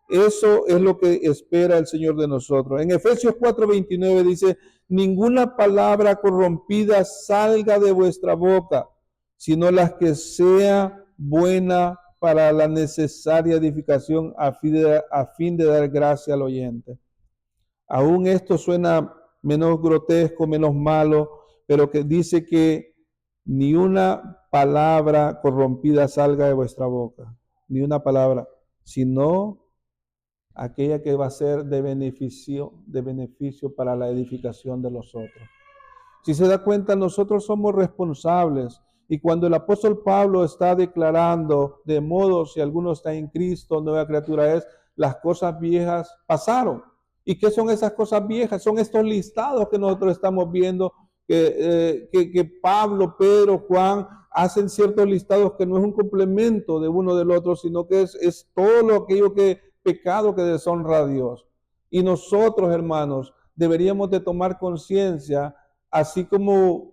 [SPEAKER 1] Eso es lo que espera el Señor de nosotros. En Efesios 4:29 dice, ninguna palabra corrompida salga de vuestra boca, sino las que sea buena para la necesaria edificación a fin de dar gracia al oyente. Aún esto suena menos grotesco, menos malo, pero que dice que ni una palabra corrompida salga de vuestra boca, ni una palabra, sino aquella que va a ser de beneficio para la edificación de los otros. Si se da cuenta, nosotros somos responsables. Y cuando el apóstol Pablo está declarando, de modo, si alguno está en Cristo, nueva criatura es, las cosas viejas pasaron. ¿Y qué son esas cosas viejas? Son estos listados que nosotros estamos viendo, que Pablo, Pedro, Juan hacen ciertos listados que no es un complemento de uno del otro, sino que es todo lo aquello que pecado que deshonra a Dios. Y nosotros, hermanos, deberíamos de tomar conciencia, así como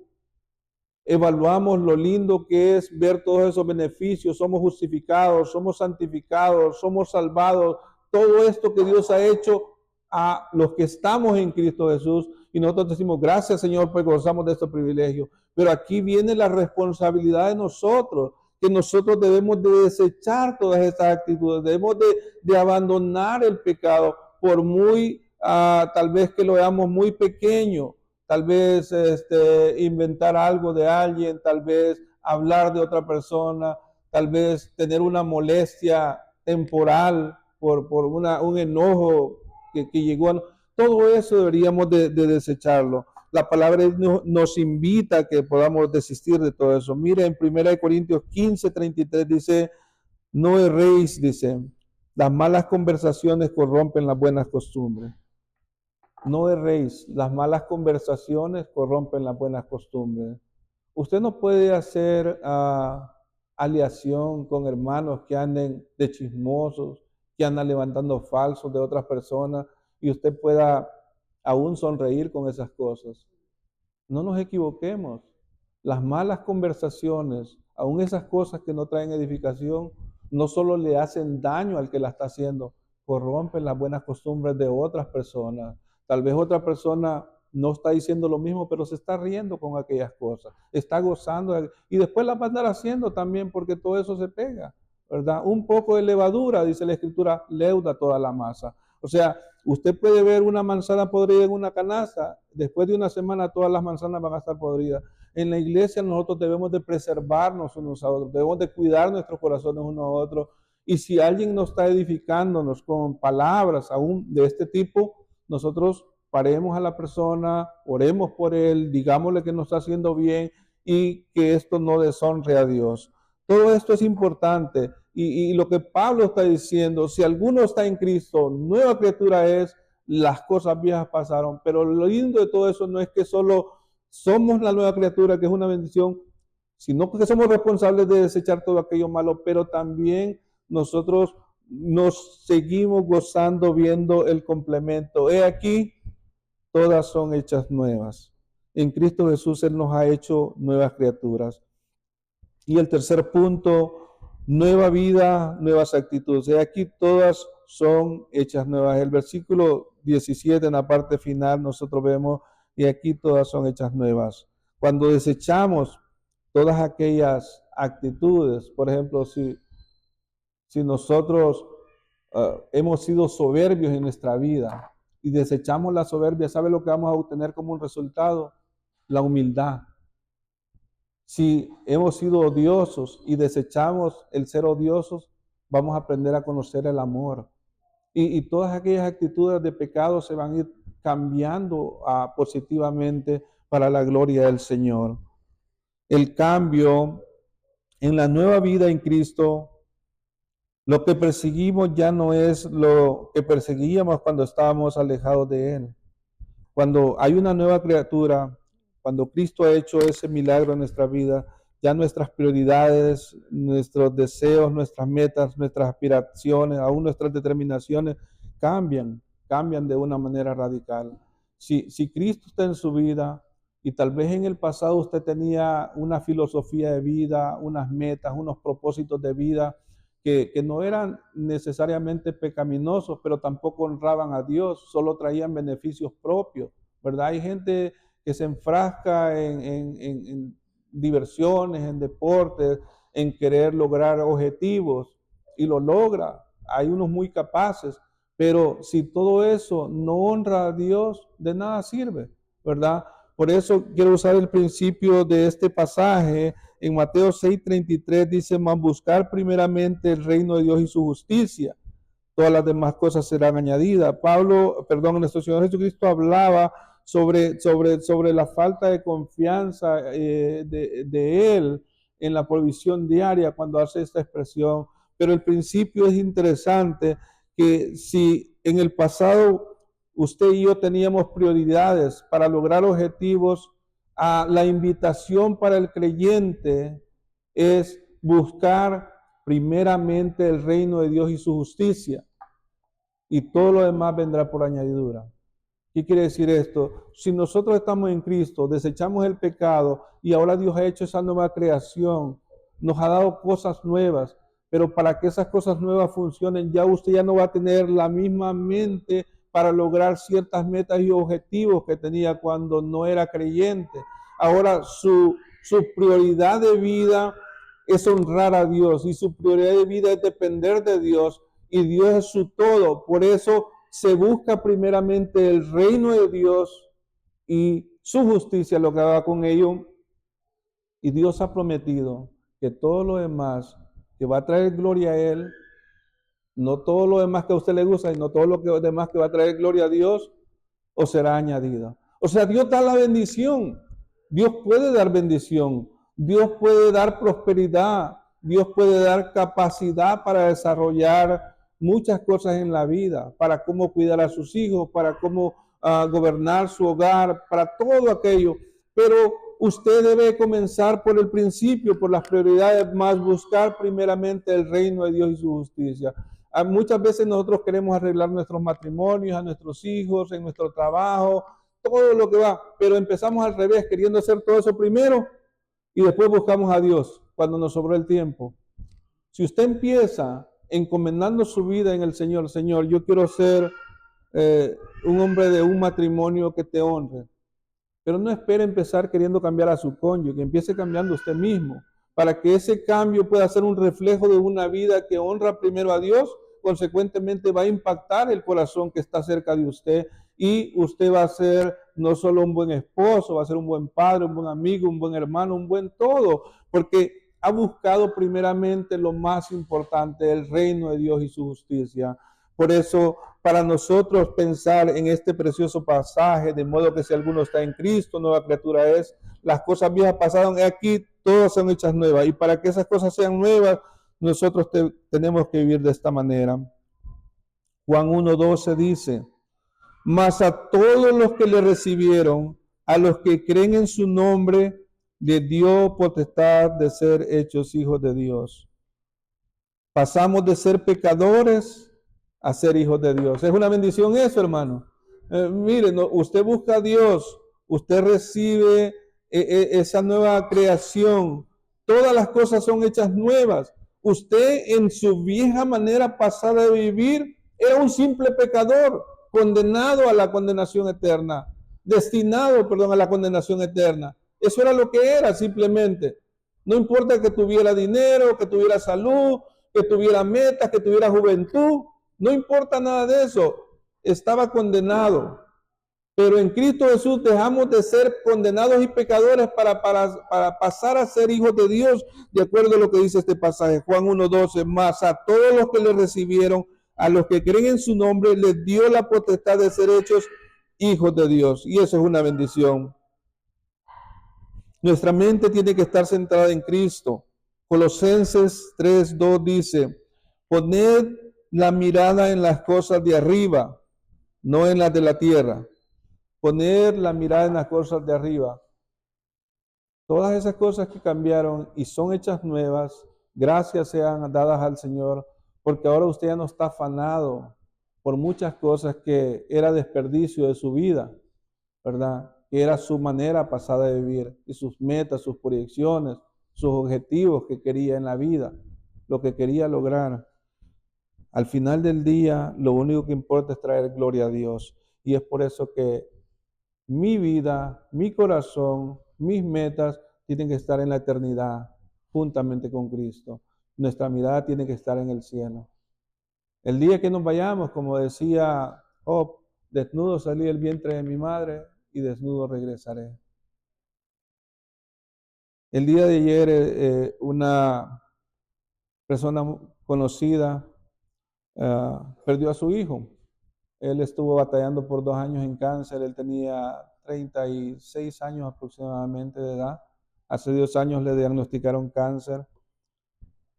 [SPEAKER 1] evaluamos lo lindo que es ver todos esos beneficios, somos justificados, somos santificados, somos salvados, todo esto que Dios ha hecho a los que estamos en Cristo Jesús, y nosotros decimos, gracias Señor, pues gozamos de este privilegio. Pero aquí viene la responsabilidad de nosotros, que nosotros debemos de desechar todas estas actitudes, debemos de abandonar el pecado, por muy, tal vez que lo veamos muy pequeño, tal vez inventar algo de alguien, tal vez hablar de otra persona, tal vez tener una molestia temporal por un enojo que llegó a... Todo eso deberíamos de desecharlo. La palabra nos invita a que podamos desistir de todo eso. Mira, en 1 Corintios 15:33 dice, no erréis, dice, las malas conversaciones corrompen las buenas costumbres. No erréis, las malas conversaciones corrompen las buenas costumbres. Usted no puede hacer aliación con hermanos que anden de chismosos, que andan levantando falsos de otras personas, y usted pueda aún sonreír con esas cosas. No nos equivoquemos. Las malas conversaciones, aún esas cosas que no traen edificación, no solo le hacen daño al que la está haciendo, corrompen las buenas costumbres de otras personas. Tal vez otra persona no está diciendo lo mismo, pero se está riendo con aquellas cosas, está gozando, y después las va a andar haciendo también, porque todo eso se pega, ¿verdad? Un poco de levadura, dice la Escritura, leuda toda la masa. O sea, usted puede ver una manzana podrida en una canasta, después de una semana todas las manzanas van a estar podridas. En la iglesia nosotros debemos de preservarnos unos a otros, debemos de cuidar nuestros corazones unos a otros, y si alguien nos está edificándonos con palabras aún de este tipo, nosotros paremos a la persona, oremos por él, digámosle que nos está haciendo bien y que esto no deshonre a Dios. Todo esto es importante, y lo que Pablo está diciendo, si alguno está en Cristo, nueva criatura es, las cosas viejas pasaron. Pero lo lindo de todo eso no es que solo somos la nueva criatura, que es una bendición, sino que somos responsables de desechar todo aquello malo, pero también nosotros nos seguimos gozando viendo el complemento. He aquí, todas son hechas nuevas. En Cristo Jesús Él nos ha hecho nuevas criaturas. Y el tercer punto, nueva vida, nuevas actitudes. He aquí, todas son hechas nuevas. El versículo 17 en la parte final nosotros vemos, y aquí todas son hechas nuevas. Cuando desechamos todas aquellas actitudes, por ejemplo, si nosotros hemos sido soberbios en nuestra vida y desechamos la soberbia, ¿sabe lo que vamos a obtener como un resultado? La humildad. Si hemos sido odiosos y desechamos el ser odiosos, vamos a aprender a conocer el amor. Y todas aquellas actitudes de pecado se van a ir cambiando positivamente para la gloria del Señor. El cambio en la nueva vida en Cristo, lo que perseguimos ya no es lo que perseguíamos cuando estábamos alejados de Él. Cuando hay una nueva criatura, cuando Cristo ha hecho ese milagro en nuestra vida, ya nuestras prioridades, nuestros deseos, nuestras metas, nuestras aspiraciones, aún nuestras determinaciones cambian de una manera radical. Si Cristo está en su vida, y tal vez en el pasado usted tenía una filosofía de vida, unas metas, unos propósitos de vida que no eran necesariamente pecaminosos, pero tampoco honraban a Dios, solo traían beneficios propios, ¿verdad? Hay gente que se enfrasca en diversiones, en deportes, en querer lograr objetivos, y lo logra. Hay unos muy capaces, pero si todo eso no honra a Dios, de nada sirve, ¿verdad? Por eso quiero usar el principio de este pasaje. En Mateo 6:33 dice: mas buscar primeramente el reino de Dios y su justicia, todas las demás cosas serán añadidas. Nuestro Señor Jesucristo hablaba sobre la falta de confianza de Él en la provisión diaria cuando hace esta expresión. Pero el principio es interesante, que si en el pasado usted y yo teníamos prioridades para lograr objetivos, la invitación para el creyente es buscar primeramente el reino de Dios y su justicia, y todo lo demás vendrá por añadidura. ¿Qué quiere decir esto? Si nosotros estamos en Cristo, desechamos el pecado y ahora Dios ha hecho esa nueva creación, nos ha dado cosas nuevas, pero para que esas cosas nuevas funcionen, ya usted ya no va a tener la misma mente para lograr ciertas metas y objetivos que tenía cuando no era creyente. Ahora su prioridad de vida es honrar a Dios, y su prioridad de vida es depender de Dios, y Dios es su todo. Por eso se busca primeramente el reino de Dios y su justicia, lo que haga con ello. Y Dios ha prometido que todo lo demás que va a traer gloria a Él, no todo lo demás que a usted le gusta, y no todo lo demás que va a traer gloria a Dios, o será añadido. O sea, Dios da la bendición. Dios puede dar bendición. Dios puede dar prosperidad. Dios puede dar capacidad para desarrollar muchas cosas en la vida, para cómo cuidar a sus hijos, para cómo gobernar su hogar, para todo aquello. Pero usted debe comenzar por el principio, por las prioridades, más buscar primeramente el reino de Dios y su justicia. Muchas veces nosotros queremos arreglar nuestros matrimonios, a nuestros hijos, en nuestro trabajo, todo lo que va, pero empezamos al revés, queriendo hacer todo eso primero y después buscamos a Dios cuando nos sobró el tiempo. Si usted empieza encomendando su vida en el Señor, Señor, yo quiero ser un hombre de un matrimonio que te honre, pero no espere empezar queriendo cambiar a su cónyuge, que empiece cambiando usted mismo, para que ese cambio pueda ser un reflejo de una vida que honra primero a Dios. Consecuentemente va a impactar el corazón que está cerca de usted, y usted va a ser no solo un buen esposo, va a ser un buen padre, un buen amigo, un buen hermano, un buen todo, porque ha buscado primeramente lo más importante, el reino de Dios y su justicia. Por eso, para nosotros pensar en este precioso pasaje, de modo que si alguno está en Cristo, nueva criatura es, las cosas viejas pasaron, aquí todas son hechas nuevas, y para que esas cosas sean nuevas, nosotros tenemos que vivir de esta manera. Juan 1:12 dice: mas a todos los que le recibieron, a los que creen en su nombre, le dio potestad de ser hechos hijos de Dios. Pasamos de ser pecadores a ser hijos de Dios. Es una bendición eso, hermano. Miren, usted busca a Dios, usted recibe esa nueva creación. Todas las cosas son hechas nuevas. Usted, en su vieja manera pasada de vivir, era un simple pecador, condenado a la condenación eterna, destinado, perdón, a la condenación eterna. Eso era lo que era, simplemente. No importa que tuviera dinero, que tuviera salud, que tuviera metas, que tuviera juventud, no importa nada de eso, estaba condenado. Pero en Cristo Jesús dejamos de ser condenados y pecadores para pasar a ser hijos de Dios, de acuerdo a lo que dice este pasaje, Juan 1:12, más a todos los que le recibieron, a los que creen en su nombre, les dio la potestad de ser hechos hijos de Dios. Y eso es una bendición. Nuestra mente tiene que estar centrada en Cristo. Colosenses 3:2 dice: poned la mirada en las cosas de arriba, no en las de la tierra. Poner la mirada en las cosas de arriba. Todas esas cosas que cambiaron y son hechas nuevas, gracias sean dadas al Señor, porque ahora usted ya no está afanado por muchas cosas que era desperdicio de su vida, ¿verdad? Que era su manera pasada de vivir, y sus metas, sus proyecciones, sus objetivos que quería en la vida, lo que quería lograr. Al final del día, lo único que importa es traer gloria a Dios. Y es por eso que mi vida, mi corazón, mis metas tienen que estar en la eternidad, juntamente con Cristo. Nuestra mirada tiene que estar en el cielo. El día que nos vayamos, como decía Job, desnudo salí del vientre de mi madre y desnudo regresaré. El día de ayer una persona conocida perdió a su hijo. Él estuvo batallando por 2 años en cáncer. Él tenía 36 años aproximadamente de edad. Hace 2 años le diagnosticaron cáncer.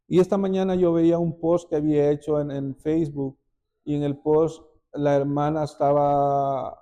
[SPEAKER 1] Y esta mañana yo veía un post que había hecho en Facebook, y en el post la hermana estaba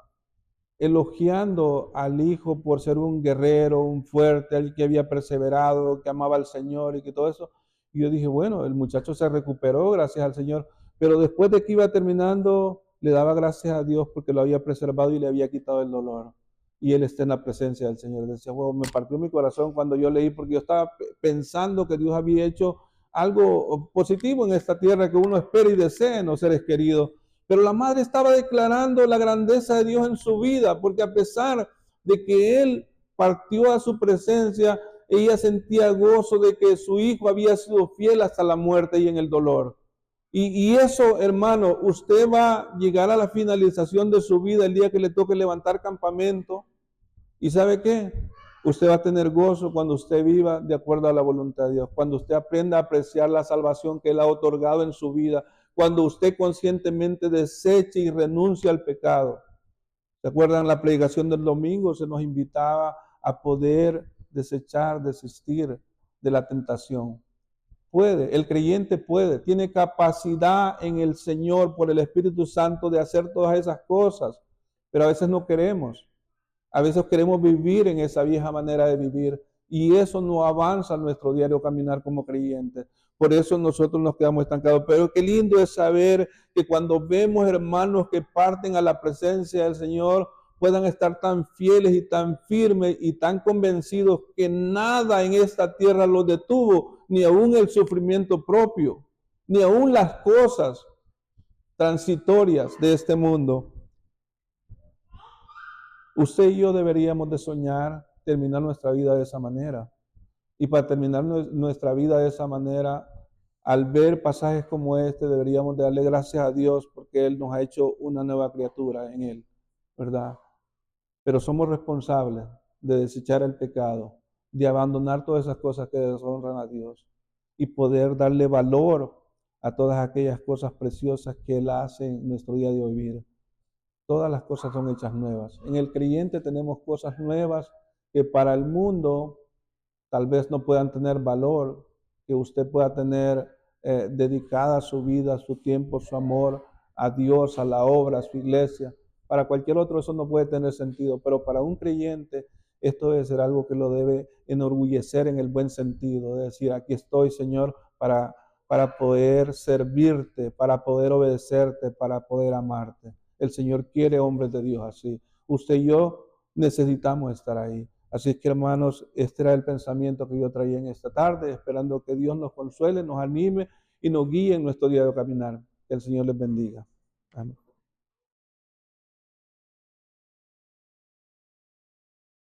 [SPEAKER 1] elogiando al hijo por ser un guerrero, un fuerte, el que había perseverado, que amaba al Señor y que todo eso. Y yo dije, bueno, el muchacho se recuperó, gracias al Señor. Pero después de que iba terminando, le daba gracias a Dios porque lo había preservado y le había quitado el dolor. Y él está en la presencia del Señor. Decía, wow, me partió mi corazón cuando yo leí, porque yo estaba pensando que Dios había hecho algo positivo en esta tierra que uno espera y desea en los seres queridos. Pero la madre estaba declarando la grandeza de Dios en su vida, porque a pesar de que él partió a su presencia, ella sentía gozo de que su hijo había sido fiel hasta la muerte y en el dolor. Y eso, hermano, usted va a llegar a la finalización de su vida el día que le toque levantar campamento. ¿Y sabe qué? Usted va a tener gozo cuando usted viva de acuerdo a la voluntad de Dios, cuando usted aprenda a apreciar la salvación que Él ha otorgado en su vida, cuando usted conscientemente deseche y renuncia al pecado. ¿Se acuerdan la predicación del domingo? Se nos invitaba a poder desechar, desistir de la tentación. Puede, el creyente puede, tiene capacidad en el Señor por el Espíritu Santo de hacer todas esas cosas, pero a veces no queremos. A veces queremos vivir en esa vieja manera de vivir y eso no avanza en nuestro diario caminar como creyentes. Por eso nosotros nos quedamos estancados. Pero qué lindo es saber que cuando vemos hermanos que parten a la presencia del Señor, puedan estar tan fieles y tan firmes y tan convencidos que nada en esta tierra los detuvo, ni aún el sufrimiento propio, ni aún las cosas transitorias de este mundo. Usted y yo deberíamos de soñar terminar nuestra vida de esa manera. Y para terminar nuestra vida de esa manera, al ver pasajes como este, deberíamos de darle gracias a Dios porque Él nos ha hecho una nueva criatura en Él, ¿verdad? Pero somos responsables de desechar el pecado, de abandonar todas esas cosas que deshonran a Dios y poder darle valor a todas aquellas cosas preciosas que Él hace en nuestro día de vivir. Todas las cosas son hechas nuevas. En el creyente tenemos cosas nuevas que para el mundo tal vez no puedan tener valor, que usted pueda tener dedicada su vida, su tiempo, su amor a Dios, a la obra, a su iglesia. Para cualquier otro eso no puede tener sentido, pero para un creyente esto debe ser algo que lo debe enorgullecer en el buen sentido, de decir, aquí estoy, Señor, para poder servirte, para poder obedecerte, para poder amarte. El Señor quiere hombres de Dios así. Usted y yo necesitamos estar ahí. Así es que, hermanos, este era el pensamiento que yo traía en esta tarde, esperando que Dios nos consuele, nos anime y nos guíe en nuestro día de caminar. Que el Señor les bendiga. Amén.